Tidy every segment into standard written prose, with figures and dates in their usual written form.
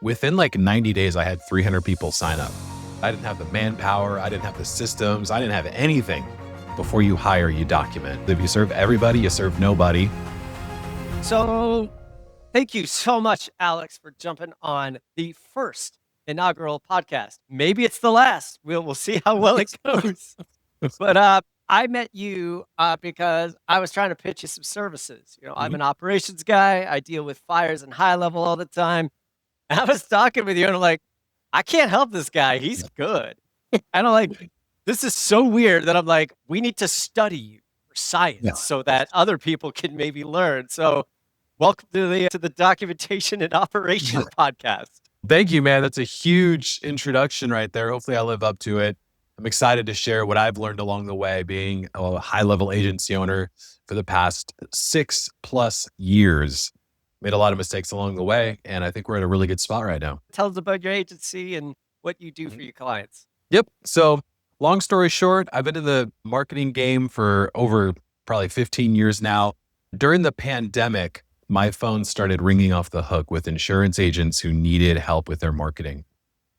Within like 90 days, I had 300 people sign up. I didn't have the manpower. I didn't have the systems. I didn't have anything. Before you hire, you document. If you serve everybody, you serve nobody. So thank you so much, Alex, for jumping on the first inaugural podcast. Maybe it's the last. We'll see how well it goes. But I met you because I was trying to pitch you some services. I'm an operations guy. I deal with fires and Highlevel all the time. And I was talking with you and I'm like, I can't help this guy. He's good. And I'm like, this is so weird that I'm like, we need to study you for science so that other people can maybe learn. So welcome to the Documentation and Operation podcast. Thank you, man. That's a huge introduction right there. Hopefully I live up to it. I'm excited to share what I've learned along the way being a high-level agency owner for the past 6+ years. Made a lot of mistakes along the way, and I think we're in a really good spot right now. Tell us about your agency and what you do for your clients. Yep. So long story short, I've been in the marketing game for over probably 15 years now. During the pandemic, my phone started ringing off the hook with insurance agents who needed help with their marketing.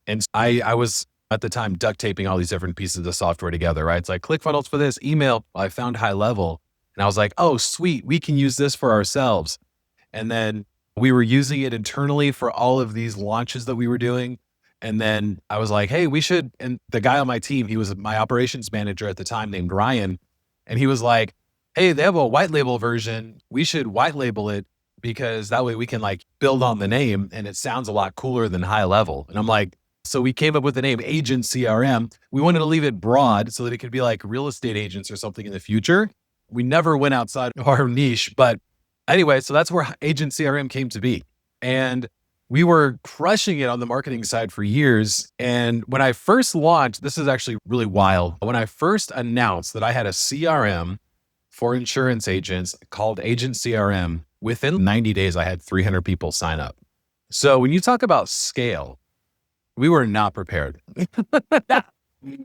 And I was at the time duct taping all these different pieces of software together, right? It's like ClickFunnels for this, email. I found Highlevel and I was like, oh, sweet, we can use this for ourselves. And then we were using it internally for all of these launches that we were doing. And then I was like, hey, we should, and the guy on my team, he was my operations manager at the time named Ryan. And he was like, hey, they have a white label version. We should white label it because that way we can like build on the name and it sounds a lot cooler than Highlevel. And I'm like, so we came up with the name Agent CRM. We wanted to leave it broad so that it could be like real estate agents or something in the future. We never went outside our niche, but anyway, so that's where Agent CRM came to be. And we were crushing it on the marketing side for years. And when I first launched, this is actually really wild. When I first announced that I had a CRM for insurance agents called Agent CRM, within 90 days, I had 300 people sign up. So when you talk about scale, we were not prepared.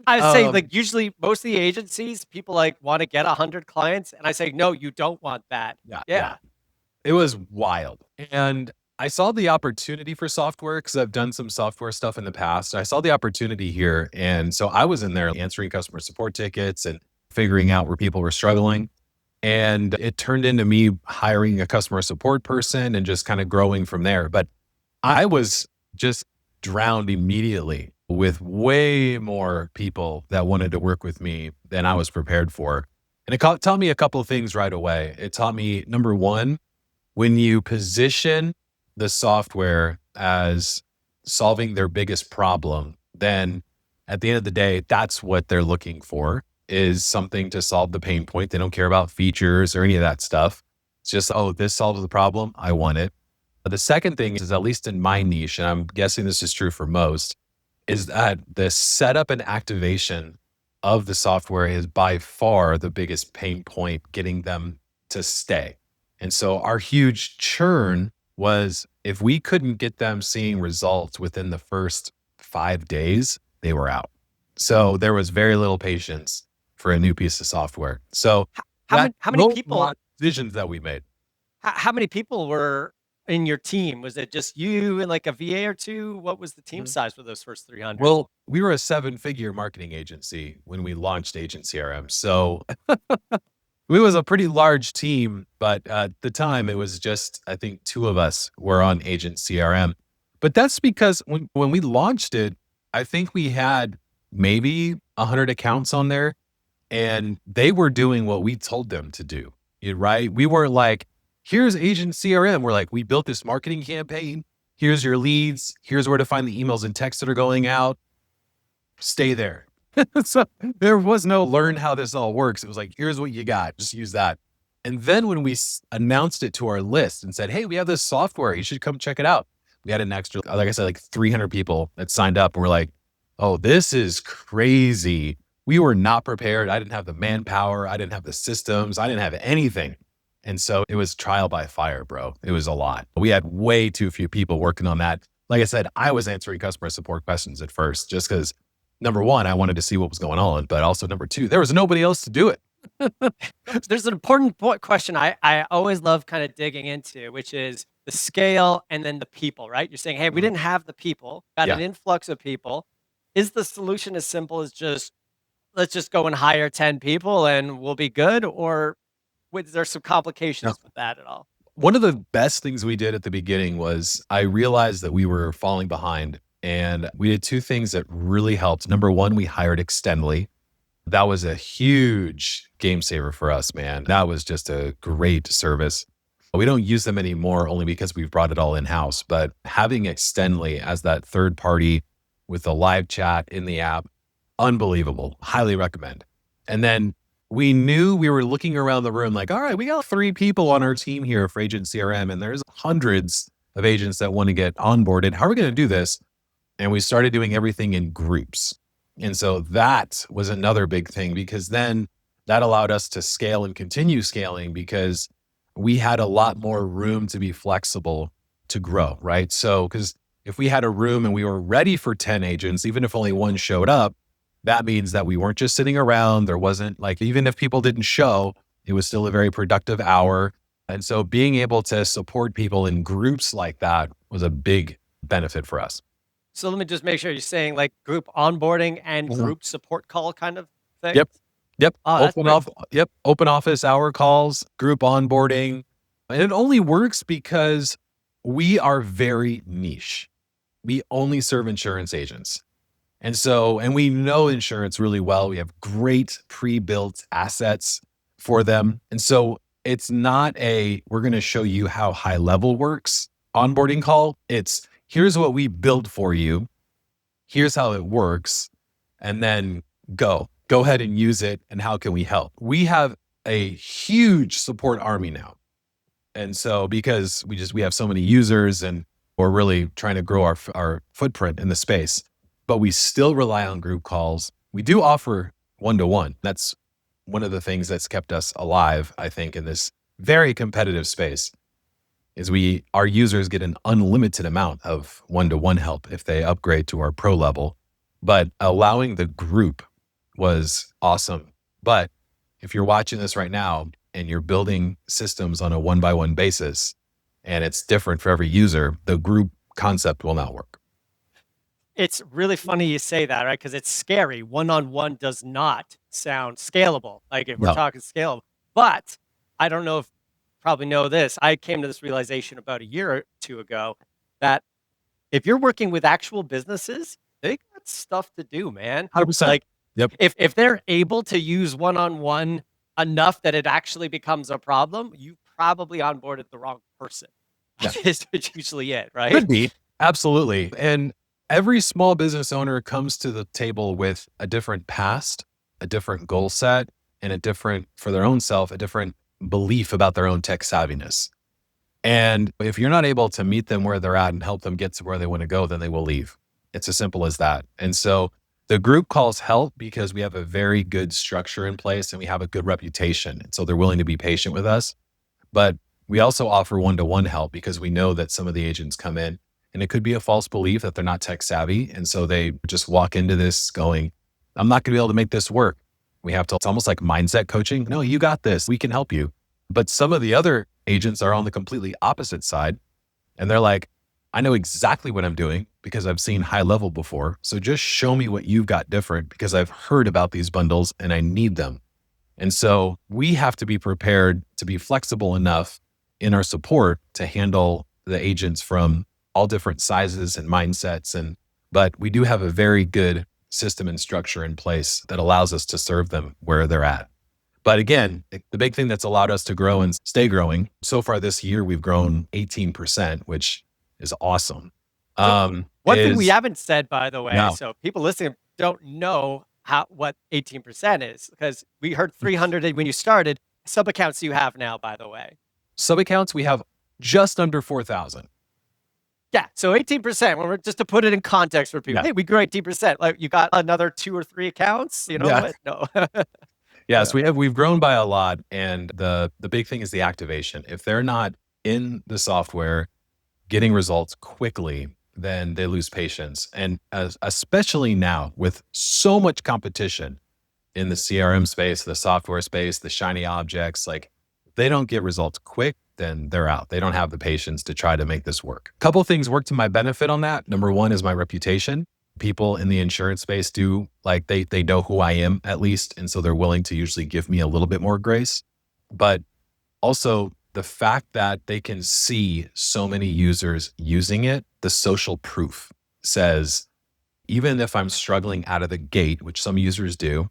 I say like usually most of the agencies, people like want to get 100 clients. And I say, no, you don't want that. Yeah. It was wild. And I saw the opportunity for software because I've done some software stuff in the past. I saw the opportunity here. And so I was in there answering customer support tickets and figuring out where people were struggling. And it turned into me hiring a customer support person and just kind of growing from there. But I was just drowned immediately with way more people that wanted to work with me than I was prepared for. And it taught me a couple of things right away. It taught me, number one, when you position the software as solving their biggest problem, then at the end of the day, that's what they're looking for, is something to solve the pain point. They don't care about features or any of that stuff. It's just, oh, this solves the problem. I want it. But the second thing is, at least in my niche, and I'm guessing this is true for most, is that the setup and activation of the software is by far the biggest pain point getting them to stay. And so our huge churn was if we couldn't get them seeing results within the first 5 days, they were out. So there was very little patience for a new piece of software. So how many people decisions that we made? How many people were in your team? Was it just you and like a VA or two? What was the team size for those first 300? Well, we were a 7-figure marketing agency when we launched Agent CRM. So it was a pretty large team, but at the time it was just, I think 2 of us were on Agent CRM. But that's because when we launched it, I think we had maybe 100 accounts on there and they were doing what we told them to do, right? We weren't like, here's Agent CRM. We're like, we built this marketing campaign. Here's your leads. Here's where to find the emails and texts that are going out. Stay there. So there was no learn how this all works. It was like, here's what you got. Just use that. And then when we announced it to our list and said, hey, we have this software, you should come check it out. We had an extra, like I said, like 300 people that signed up and we're like, oh, this is crazy. We were not prepared. I didn't have the manpower. I didn't have the systems. I didn't have anything. And so it was trial by fire, bro. It was a lot. We had way too few people working on that. Like I said, I was answering customer support questions at first, just because number one, I wanted to see what was going on, but also number two, there was nobody else to do it. There's an important question I always love kind of digging into, which is the scale, and then the people, right? You're saying, hey, we didn't have the people, got Yeah. an influx of people. Is the solution as simple as just, let's just go and hire 10 people and we'll be good? Or was there some No. complications with that at all? One of the best things we did at the beginning was I realized that we were falling behind, and we did two things that really helped. Number one, we hired Extendly. That was a huge game saver for us, man. That was just a great service. We don't use them anymore only because we've brought it all in-house, but having Extendly as that third party with the live chat in the app, unbelievable. Highly recommend. And then we knew we were looking around the room like, all right, we got 3 people on our team here for Agent CRM, and there's hundreds of agents that want to get onboarded. How are we going to do this? And we started doing everything in groups. And so that was another big thing, because then that allowed us to scale and continue scaling because we had a lot more room to be flexible to grow, right? So, because if we had a room and we were ready for 10 agents, even if only one showed up, that means that we weren't just sitting around. There wasn't like, even if people didn't show, it was still a very productive hour. And so being able to support people in groups like that was a big benefit for us. So let me just make sure you're saying like group onboarding and Mhm. group support call kind of thing. Yep. Yep. Oh, that's pretty cool. Open office hour calls, group onboarding. And it only works because we are very niche. We only serve insurance agents. And we know insurance really well. We have great pre-built assets for them. And so it's not we're going to show you how Highlevel works onboarding call. It's here's what we built for you. Here's how it works. And then go ahead and use it. And how can we help? We have a huge support army now. And so because we have so many users and we're really trying to grow our footprint in the space, but we still rely on group calls. We do offer one-to-one. That's one of the things that's kept us alive, I think, in this very competitive space, is our users get an unlimited amount of one-to-one help if they upgrade to our pro level. But allowing the group was awesome. But if you're watching this right now and you're building systems on a one-by-one basis and it's different for every user, the group concept will not work. It's really funny you say that, right? Because it's scary. One-on-one does not sound scalable. Like if we're No. talking scalable, but I don't know if you probably know this. I came to this realization about a year or two ago that if you're working with actual businesses, they got stuff to do, man. 100%. Like Yep. if they're able to use one-on-one enough that it actually becomes a problem, you probably onboarded the wrong person. Yeah. Is usually it, right? Could be. Absolutely. And every small business owner comes to the table with a different past, a different goal set, and for their own self, a different belief about their own tech savviness. And if you're not able to meet them where they're at and help them get to where they want to go, then they will leave. It's as simple as that. And so the group calls help because we have a very good structure in place and we have a good reputation. And so they're willing to be patient with us. But we also offer one-to-one help because we know that some of the agents come in and it could be a false belief that they're not tech savvy. And so they just walk into this going, I'm not going to be able to make this work. It's almost like mindset coaching. No, you got this. We can help you. But some of the other agents are on the completely opposite side. And they're like, I know exactly what I'm doing because I've seen Highlevel before. So just show me what you've got different because I've heard about these bundles and I need them. And so we have to be prepared to be flexible enough in our support to handle the agents from all different sizes and mindsets. But we do have a very good system and structure in place that allows us to serve them where they're at. But again, the big thing that's allowed us to grow and stay growing, so far this year, we've grown 18%, which is awesome. One thing we haven't said, by the way, No. so people listening don't know what 18% is, because we heard 300 when you started. Sub accounts you have now, by the way. Sub accounts, we have just under 4,000. Yeah, so 18%. When we're just to put it in context for people, hey, we grew 18%. Like you got another 2 or 3 accounts, you know? Yeah. No. Yes, we've grown by a lot, and the big thing is the activation. If they're not in the software getting results quickly, then they lose patience. And especially now with so much competition in the CRM space, the software space, the shiny objects, like they don't get results quick, then they're out. They don't have the patience to try to make this work. A couple things work to my benefit on that. Number one is my reputation. People in the insurance space do like they know who I am at least. And so they're willing to usually give me a little bit more grace. But also the fact that they can see so many users using it, the social proof says, even if I'm struggling out of the gate, which some users do,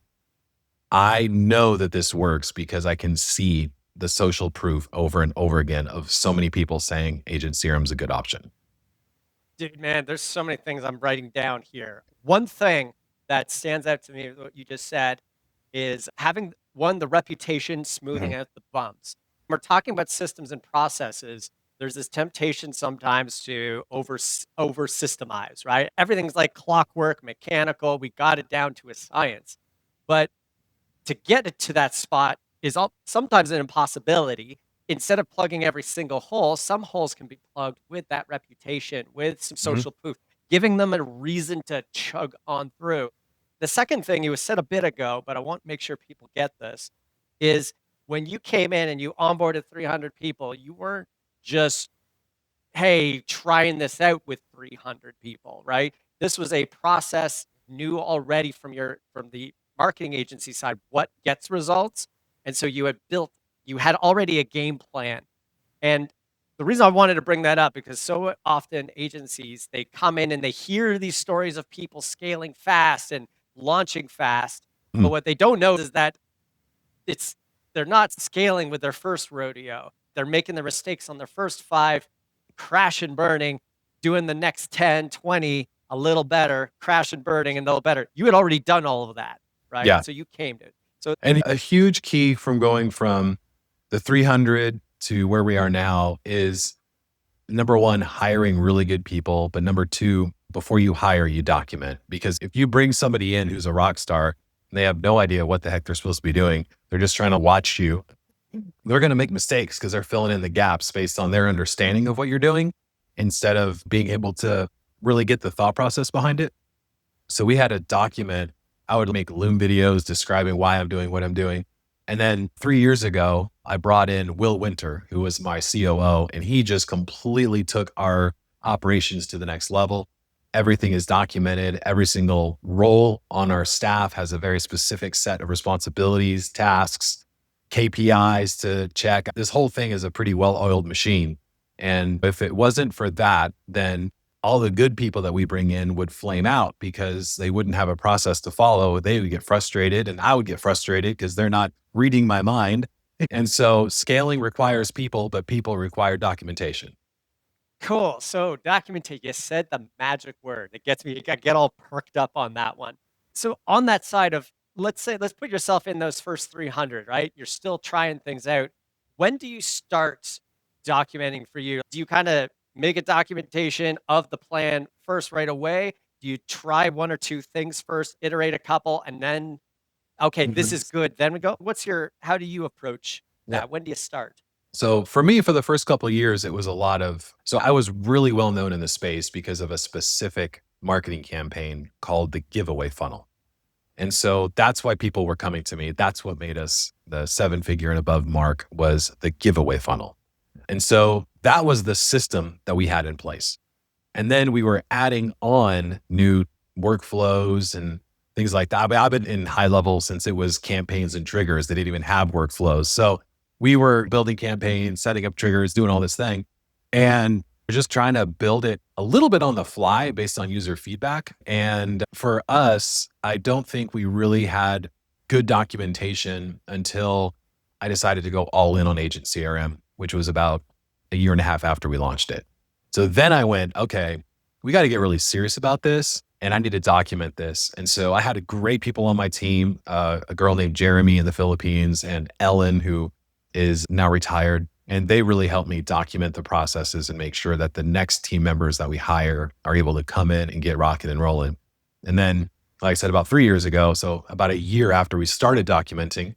I know that this works because I can see the social proof over and over again of so many people saying Agent CRM is a good option. Dude, man, there's so many things I'm writing down here. One thing that stands out to me, what you just said, is having the reputation, smoothing Mhm. out the bumps. When we're talking about systems and processes, there's this temptation sometimes to over systemize, right? Everything's like clockwork, mechanical. We got it down to a science. But to get it to that spot is sometimes an impossibility. Instead of plugging every single hole, some holes can be plugged with that reputation, with some Mhm. social proof, giving them a reason to chug on through. The second thing you said a bit ago, but I want to make sure people get this, is when you came in and you onboarded 300 people, you weren't just, hey, trying this out with 300 people, right? This was a process, knew already from the marketing agency side what gets results. And so you had already a game plan. And the reason I wanted to bring that up, because so often agencies, they come in and they hear these stories of people scaling fast and launching fast. But Mm. what they don't know is that it's they're not scaling with their first rodeo. They're making the mistakes on their first 5, crash and burning, doing the next 10, 20 a little better, crash and burning and a little better. You had already done all of that, right? Yeah. So you came to it. So And a huge key from going from the 300 to where we are now is number one, hiring really good people. But number two, before you hire, you document. Because if you bring somebody in who's a rock star, and they have no idea what the heck they're supposed to be doing, they're just trying to watch you. They're going to make mistakes because they're filling in the gaps based on their understanding of what you're doing instead of being able to really get the thought process behind it. So we had a document. I would make Loom videos describing why I'm doing what I'm doing. And then 3 years ago, I brought in Will Winter, who was my COO, and he just completely took our operations to the next level. Everything is documented. Every single role on our staff has a very specific set of responsibilities, tasks, KPIs to check. This whole thing is a pretty well-oiled machine. And if it wasn't for that, then all the good people that we bring in would flame out because they wouldn't have a process to follow. They would get frustrated and I would get frustrated because they're not reading my mind. And so scaling requires people, but people require documentation. cool. So documentation, you said the magic word. It gets me, I get all perked up on that one. So on that side of, let's put yourself in those first 300, right? You're still trying things out. When do you start documenting for you? Do you kind of make a documentation of the plan first right away? Do you try one or two things first, iterate a couple, and then, okay, this Mhm. is good. Then we go. How do you approach Yeah. that? When do you start? So for me, for the first couple of years, it was a lot of, so I was really well known in the space because of a specific marketing campaign called the giveaway funnel. And so that's why people were coming to me. That's what made us the 7-figure and above mark was the giveaway funnel. And so that was the system that we had in place. And then we were adding on new workflows and things like that. I've been in high level since it was campaigns and triggers. They didn't even have workflows. So we were building campaigns, setting up triggers, doing all this thing. And we're just trying to build it a little bit on the fly based on user feedback. And for us, I don't think we really had good documentation until I decided to go all in on Agent CRM, which was about a year and a half after we launched it. So then I went, okay, we got to get really serious about this and I need to document this. And so I had great people on my team, a girl named Jeremy in the Philippines and Ellen, who is now retired. And they really helped me document the processes and make sure that the next team members that we hire are able to come in and get rocking and rolling. And then, like I said, about 3 years ago, so about a year after we started documenting,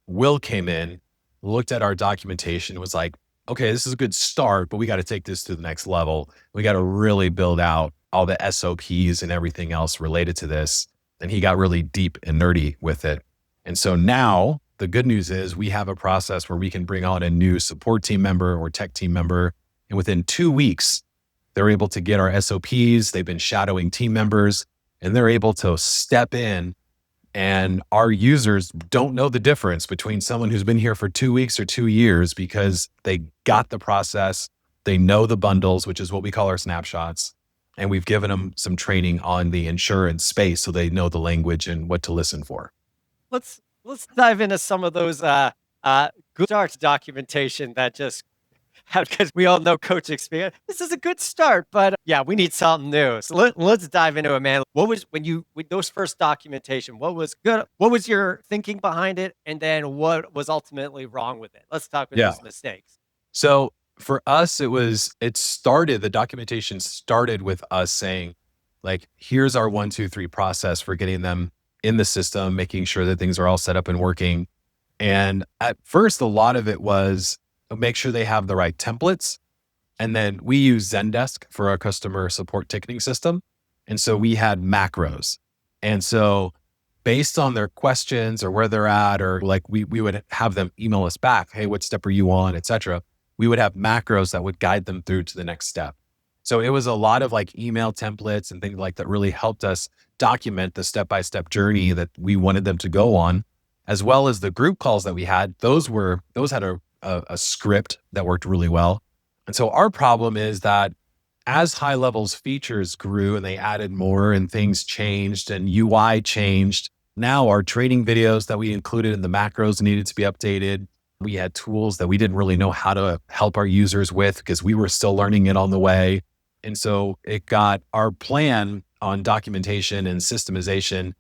Will came in, looked at our documentation, was like, okay, this is a good start, but we got to take this to the next level. We got to really build out all the SOPs and everything else related to this. And he got really deep and nerdy with it. And so now the good news is we have a process where we can bring on a new support team member or tech team member. And within 2 weeks, they're able to get our SOPs. They've been shadowing team members and they're able to step in, and our users don't know the difference between someone who's been here for 2 weeks or 2 years because they got the process. They know the bundles, which is what we call our snapshots. And we've given them some training on the insurance space so they know the language and what to listen for. Let's dive into some of those good starts documentation that just because we all know coach experience. This is a good start, but yeah, we need something new. So let's dive into it, man. What was with those first documentation? What was good? What was your thinking behind it? And then what was ultimately wrong with it? Let's talk with Yeah. those mistakes. So for us, the documentation started with us saying, like, here's our 1, 2, 3 process for getting them in the system, making sure that things are all set up and working. And at first, a lot of it was make sure they have the right templates. And then we use Zendesk for our customer support ticketing system. And so we had macros. And so based on their questions or where they're at, or like we would have them email us back, hey, what step are you on, et cetera. We would have macros that would guide them through to the next step. So it was a lot of like email templates and things like that really helped us document the step-by-step journey that we wanted them to go on, as well as the group calls that we had. Those had a script that worked really well. And so our problem is that as Highlevel's features grew and they added more and things changed and UI changed, now our training videos that we included in the macros needed to be updated. We had tools that we didn't really know how to help our users with because we were still learning it on the way. And so it got our plan on documentation and systemization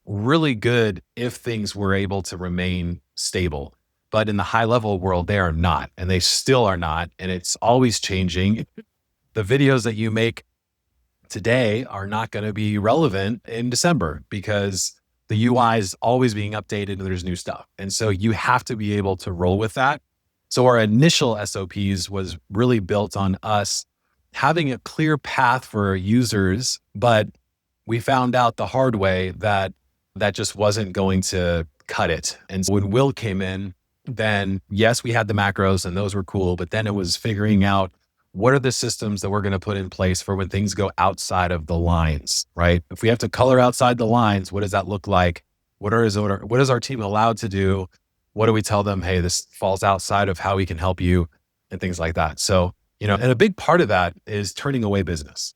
really good if things were able to remain stable. But in the high level world, they are not, and they still are not. And it's always changing. The videos that you make today are not going to be relevant in December because the UI is always being updated and there's new stuff. And so you have to be able to roll with that. So our initial SOPs was really built on us having a clear path for our users, but we found out the hard way that that just wasn't going to cut it. And so when Will came in, then yes, we had the macros and those were cool, but then it was figuring out what are the systems that we're going to put in place for when things go outside of the lines, right? If we have to color outside the lines, what does that look like? What is our team allowed to do? What do we tell them? Hey, this falls outside of how we can help you and things like that. So, and a big part of that is turning away business.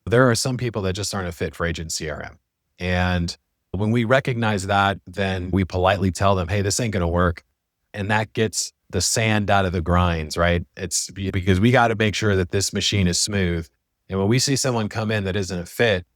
There are some people that just aren't a fit for Agent CRM. And when we recognize that, then we politely tell them, hey, this ain't going to work. And that gets the sand out of the grinds, right? It's because we got to make sure that this machine is smooth. And when we see someone come in that isn't a fit,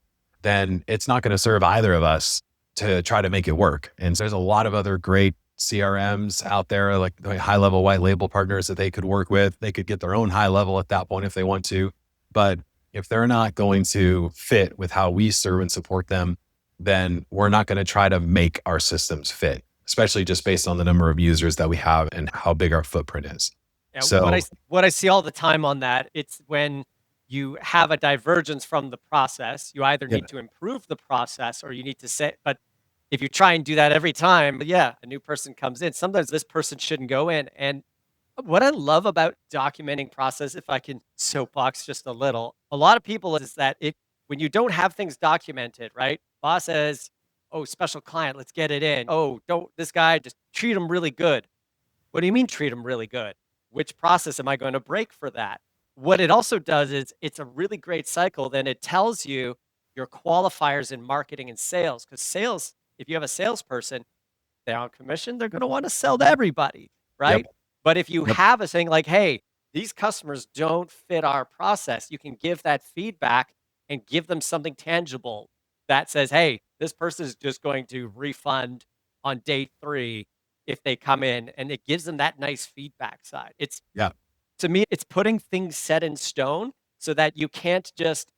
then it's not going to serve either of us to try to make it work. And so there's a lot of other great CRMs out there, like high level white label partners that they could work with. They could get their own high level at that point if they want to. But if they're not going to fit with how we serve and support them, then we're not going to try to make our systems fit, especially just based on the number of users that we have and how big our footprint is. Yeah, So what I see all the time on that, it's when you have a divergence from the process, you either need to improve the process or you need to say, but if you try and do that every time, yeah, a new person comes in. Sometimes this person shouldn't go in. And what I love about documenting process, if I can soapbox just a little, a lot of people is that when you don't have things documented, right? Boss says, oh, special client, let's get it in. Oh, this guy, just treat him really good. What do you mean treat him really good? Which process am I going to break for that? What it also does is it's a really great cycle. Then it tells you your qualifiers in marketing and sales, because sales, if you have a salesperson, they're on commission, they're going to want to sell to everybody, yep, right? But if you yep, have a saying like, hey, these customers don't fit our process, you can give that feedback and give them something tangible that says, hey, this person is just going to refund on day 3 if they come in, and it gives them that nice feedback side. yeah. To me, it's putting things set in stone so that you can't just,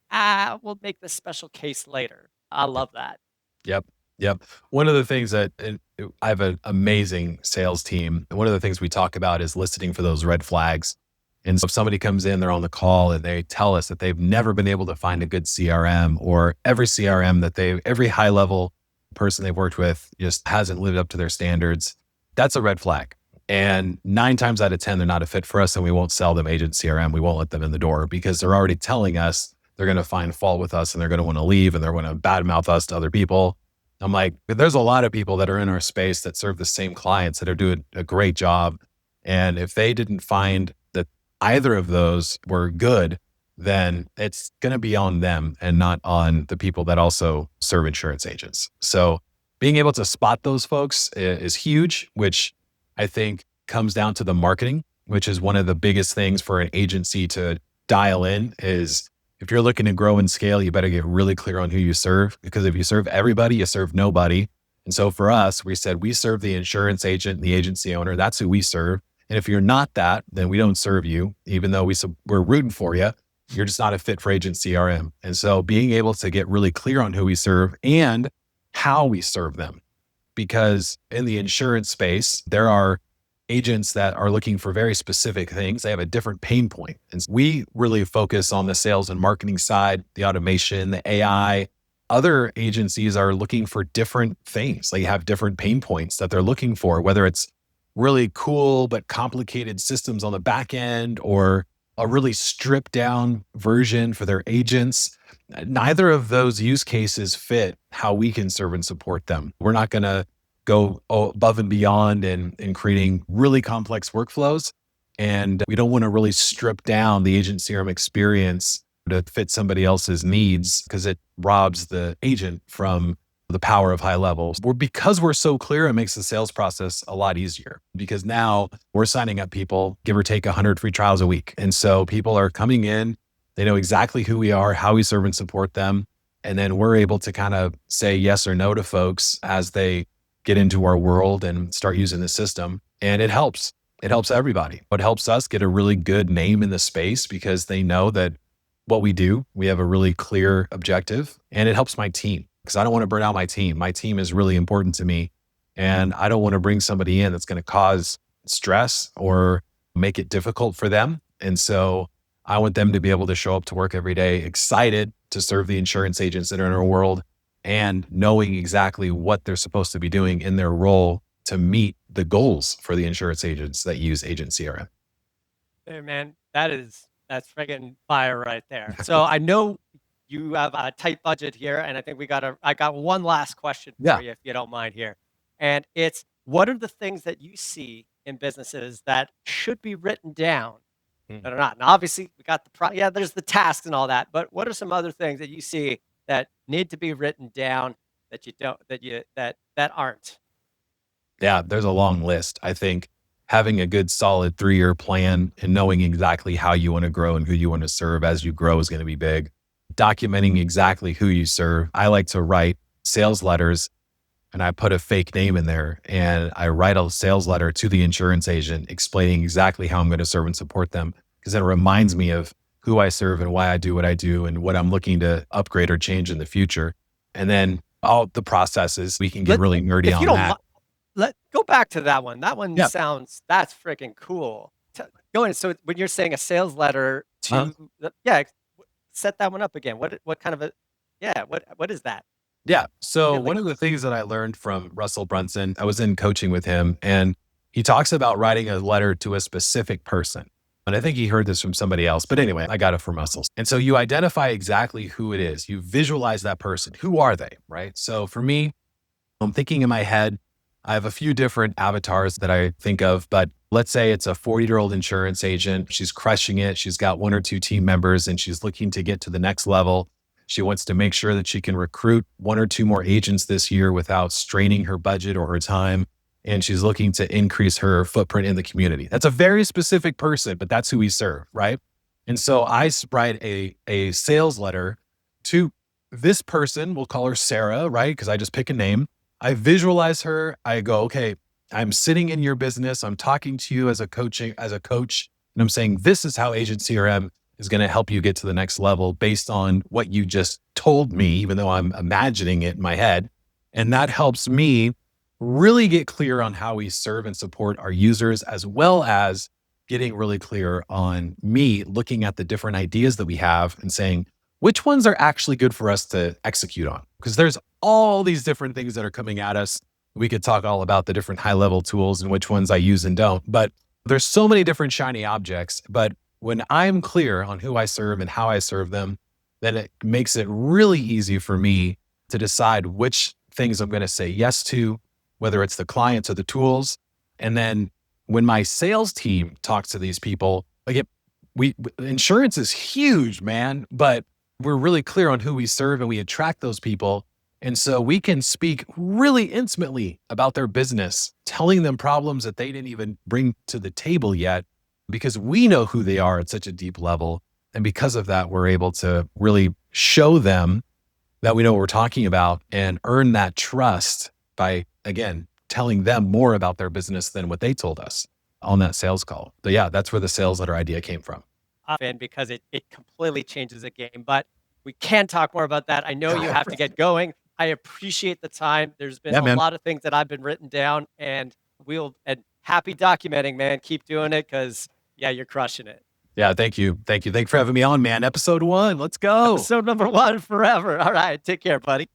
we'll make this special case later. I love that. Yep. Yep. One of the things that I have an amazing sales team. And one of the things we talk about is listening for those red flags. And so if somebody comes in, they're on the call and they tell us that they've never been able to find a good CRM, or every CRM every high level person they've worked with just hasn't lived up to their standards. that's a red flag. And 9 times out of 10, they're not a fit for us, and we won't sell them Agent CRM. We won't let them in the door because they're already telling us they're going to find fault with us and they're going to want to leave and they're going to badmouth us to other people. I'm like, there's a lot of people that are in our space that serve the same clients that are doing a great job. And if they didn't find that either of those were good, then it's going to be on them and not on the people that also serve insurance agents. So being able to spot those folks is huge, which I think comes down to the marketing, which is one of the biggest things for an agency to dial in is if you're looking to grow and scale, you better get really clear on who you serve, because if you serve everybody, you serve nobody. And so for us, we said we serve the insurance agent, the agency owner. That's who we serve. And if you're not that, then we don't serve you, even though we're rooting for you. You're just not a fit for Agent CRM. And so being able to get really clear on who we serve and how we serve them, because in the insurance space, there are agents that are looking for very specific things. They have a different pain point. And we really focus on the sales and marketing side, the automation, the AI. Other agencies are looking for different things. They have different pain points that they're looking for, whether it's really cool but complicated systems on the back end or a really stripped down version for their agents. Neither of those use cases fit how we can serve and support them. We're not going to go above and beyond in creating really complex workflows. And we don't want to really strip down the agent CRM experience to fit somebody else's needs because it robs the agent from the power of high levels. Because we're so clear, it makes the sales process a lot easier because now we're signing up people, give or take 100 free trials a week. And so people are coming in, they know exactly who we are, how we serve and support them. And then we're able to kind of say yes or no to folks as they get into our world and start using the system. And it helps. It helps everybody. It helps us get a really good name in the space because they know that what we do, we have a really clear objective, and it helps my team because I don't want to burn out my team. My team is really important to me, and I don't want to bring somebody in that's going to cause stress or make it difficult for them. And so I want them to be able to show up to work every day excited to serve the insurance agents that are in our world and knowing exactly what they're supposed to be doing in their role to meet the goals for the insurance agents that use Agent CRM. Hey, man, that's friggin' fire right there. So I know you have a tight budget here, and I think I got one last question Yeah. for you, if you don't mind here. And it's, what are the things that you see in businesses that should be written down that are not? And obviously we got there's the tasks and all that, but what are some other things that you see that need to be written down that you don't, that aren't? Yeah, there's a long list. I think having a good solid 3-year plan and knowing exactly how you want to grow and who you want to serve as you grow is going to be big. Documenting exactly who you serve. I like to write sales letters and I put a fake name in there and I write a sales letter to the insurance agent explaining exactly how I'm going to serve and support them because it reminds me of who I serve and why I do what I do and what I'm looking to upgrade or change in the future. And then all the processes, we can get really nerdy If on you don't that. go back to that one. That one Yeah. that's freaking cool. Go in. So when you're saying a sales letter to, set that one up again. What kind of what is that? Yeah. So Like, one of the things that I learned from Russell Brunson, I was in coaching with him and he talks about writing a letter to a specific person. And I think he heard this from somebody else, but anyway, I got it from Russell. And so you identify exactly who it is. You visualize that person. Who are they? Right. So for me, I'm thinking in my head, I have a few different avatars that I think of, but let's say it's a 40-year-old insurance agent. She's crushing it. She's got 1 or 2 team members and she's looking to get to the next level. She wants to make sure that she can recruit 1 or 2 more agents this year without straining her budget or her time. And she's looking to increase her footprint in the community. That's a very specific person, but that's who we serve, right? And so I write a sales letter to this person. We'll call her Sarah, right? Because I just pick a name. I visualize her. I go, okay, I'm sitting in your business. I'm talking to you as a coach, and I'm saying, this is how Agent CRM is going to help you get to the next level based on what you just told me, even though I'm imagining it in my head. And that helps me really get clear on how we serve and support our users, as well as getting really clear on me looking at the different ideas that we have and saying, which ones are actually good for us to execute on? Because there's all these different things that are coming at us. We could talk all about the different high level tools and which ones I use and don't, but there's so many different shiny objects. But when I'm clear on who I serve and how I serve them, then it makes it really easy for me to decide which things I'm going to say yes to, whether it's the clients or the tools. And then when my sales team talks to these people, like insurance is huge, man, but we're really clear on who we serve and we attract those people. And so we can speak really intimately about their business, telling them problems that they didn't even bring to the table yet, because we know who they are at such a deep level. And because of that, we're able to really show them that we know what we're talking about and earn that trust by, again, telling them more about their business than what they told us on that sales call. So yeah, that's where the sales letter idea came from. And because it completely changes the game, but we can talk more about that. I know you have to get going. I appreciate the time. There's been a lot of things that I've been written down, and and happy documenting, man. Keep doing it because you're crushing it. Yeah, thank you. Thank you for having me on, man. Episode 1, let's go. Episode number 1 forever. All right, take care, buddy.